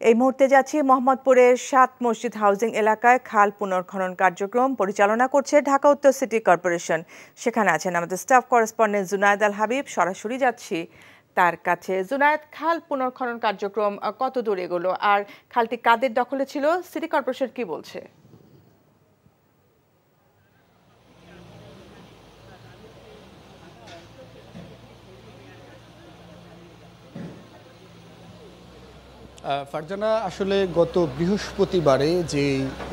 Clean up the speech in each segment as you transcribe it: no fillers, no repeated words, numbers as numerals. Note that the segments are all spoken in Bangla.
এই মুহূর্তে যাচ্ছি মোহাম্মদপুরের ৭ মসজিদ হাউজিং এলাকায় খাল পুনর্খনন কার্যক্রম পরিচালনা করছে ঢাকা উত্তর সিটি কর্পোরেশন। সেখানে আছেন আমাদের স্টাফ করেসপন্ডেন্ট জুনায়েদ আল হাবিব। সরাসরি যাচ্ছি তার কাছে। জুনায়েদ, খাল পুনর্খনন কার্যক্রম কত দূর এগোলো আর খালটি কাদের দখলে ছিল, সিটি কর্পোরেশন কি বলছে? ফারজানা, আসলে গত বৃহস্পতিবারে যে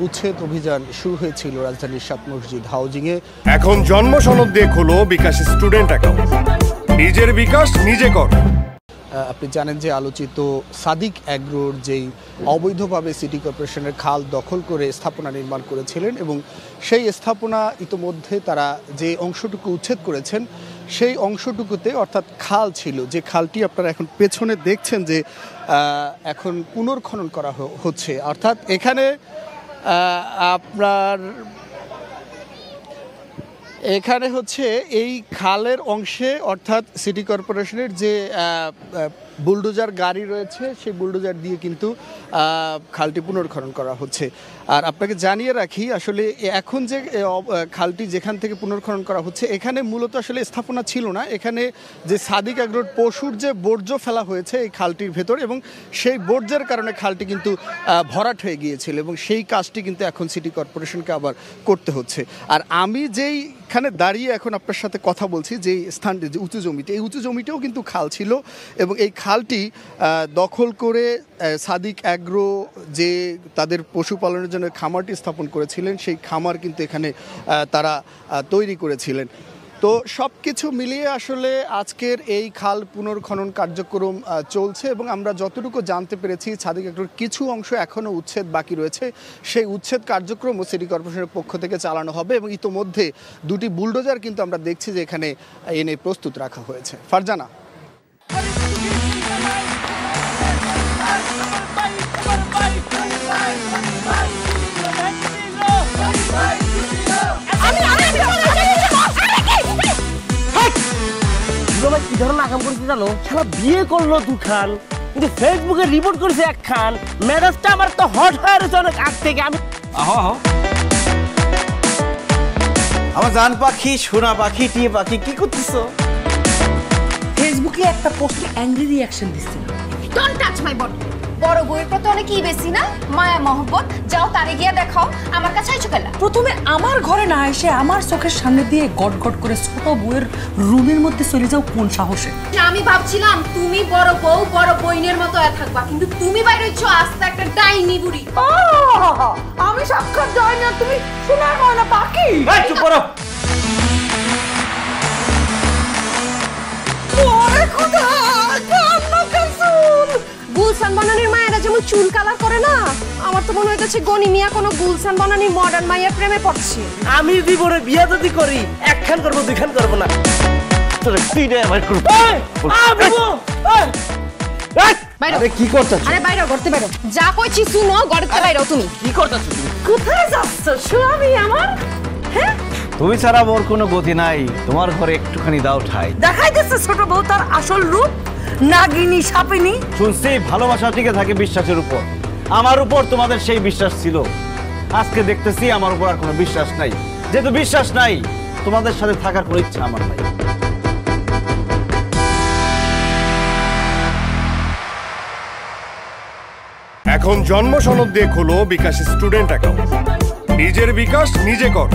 উচ্ছেদ অভিযান শুরু হয়েছিল রাজধানীর ৭ মসজিদ হাউজিংয়ে, এখন জন্ম সনদ দিয়ে খোলো বিকাশ স্টুডেন্ট অ্যাকাউন্ট। নিজের বিকাশ নিজে কর। আপনি জানেন যে আলোচিত সাদিক অ্যাগ্রোর যেই অবৈধভাবে সিটি কর্পোরেশনের খাল দখল করে স্থাপনা নির্মাণ করেছিলেন এবং সেই স্থাপনা ইতোমধ্যে তারা যে অংশটুকু উচ্ছেদ করেছেন সেই অংশটুকুতে অর্থাৎ খাল ছিল, যে খালটি আপনারা এখন পেছনে দেখছেন যে এখন পুনর্খনন করা হচ্ছে। অর্থাৎ এখানে এখানে হচ্ছে এই খালের অংশে অর্থাৎ সিটি কর্পোরেশনের যে বুলডোজার গাড়ি রয়েছে সেই বুলডোজার দিয়ে কিন্তু খালটি পুনর্খনন করা হচ্ছে। আর আপনাকে জানিয়ে রাখি, আসলে এখন যে খালটি যেখান থেকে পুনর্খনন করা হচ্ছে এখানে মূলত আসলে স্থাপনা ছিল না। এখানে যে সাদিক অ্যাগ্রোর পশুর যে বর্জ্য ফেলা হয়েছে এই খালটির ভেতর, এবং সেই বর্জ্যের কারণে খালটি কিন্তু ভরাট হয়ে গিয়েছিল এবং সেই কাজটি কিন্তু এখন সিটি কর্পোরেশনকে আবার করতে হচ্ছে। আর আমি যেইখানে দাঁড়িয়ে এখন আপনার সাথে কথা বলছি, যেই স্থানটি যে উঁচু জমিতে, এই উঁচু জমিতেও কিন্তু খাল ছিল এবং এই খালটি দখল করে সাদিক অ্যাগ্রো যে তাদের পশুপালনের জন্য খামারটি স্থাপন করেছিলেন সেই খামার কিন্তু এখানে তারা তৈরি করেছিলেন। তো সব কিছু মিলিয়ে আসলে আজকের এই খাল পুনর্খনন কার্যক্রম চলছে এবং আমরা যতটুকু জানতে পেরেছি সাদিক অ্যাগ্রোর কিছু অংশ এখনও উচ্ছেদ বাকি রয়েছে। সেই উচ্ছেদ কার্যক্রমও সিটি কর্পোরেশনের পক্ষ থেকে চালানো হবে এবং ইতোমধ্যে দুটি বুলডোজার কিন্তু আমরা দেখছি যে এখানে এনে প্রস্তুত রাখা হয়েছে। ফারজানা। কি ধরনের আকাম করেছে জানো? সারা বিয়ে করলো দুখান, কিন্তু ফেসবুকে রিপোর্ট করেছে একখান। মেজাজটা আমার তো হট হয়ে রয়েছে অনেক আগ থেকে। আমি আমার জান পাখি, সোনা পাখি, টিয়ে পাখি, কি করতেছো? ফেসবুকে একটা পোস্টে অ্যাংরি রিঅ্যাকশন দিছিল। Don't touch my body. বড় বউয়ের প্রতি অনেক কি বেশি না মায়া মহব্বত? যাও তারে গিয়া দেখাও, আমার কাছে আইছো কেলা? প্রথমে আমার ঘরে না এসে আমার চোখের সামনে দিয়ে গট গট করে ছোট বউয়ের রুমের মধ্যে চলে যাও কোন সাহসে? আমি ভাবছিলাম তুমি বড় বউ বড় বইনের মতো থাকবা, কিন্তু তুমি বাইরে হইছো আস্তে একটা ডাইনি বুড়ি। আমি সাক্ষাৎ ডাইনি আর তুমি সোনার ময়না পাখি। এই চুপ করো। ওরে খোদা, কান্না কাসুল। গুলশান বনানীর মায়েরা যেমন চুল কালার করে না, আমার তো মনে হইতেছে গনি মিয়া কোনো গুলশান বনানীর মডার্ন মায়ের প্রেমে পড়ছে। আমি জীবনে বিয়ে যদি করি একখান করবো, দুইখান করবো না। কি করতেছ? আরে বাইরে করতে বাইরে যা কইছি শুনো, গড়তে বাইরে তুমি কি করতেছ? তুমি কোথায় যাচ্ছ স্বামী আমার? হ্যাঁ, তুমি ছাড়া মোর কোনো গতি নাই, তোমার ঘরে একটুখানি দাও ঠাই। দেখাই দিচ্ছে ছোট বউ তার আসল রূপ, নাগিনী সাপিনী। শুনছি ভালোবাসা টিকে থাকে বিশ্বাসের উপর। আমার উপর তোমাদের সেই বিশ্বাস ছিল, আজকে দেখতেছি আমার উপর আর কোনো বিশ্বাস নাই। যেহেতু বিশ্বাস নাই, তোমাদের সাথে থাকার কোনো ইচ্ছা আমার নাই। এখন জন্ম সনদ দিয়ে খোলো বিকাশ স্টুডেন্ট অ্যাকাউন্ট। নিজের বিকাশ নিজে কর।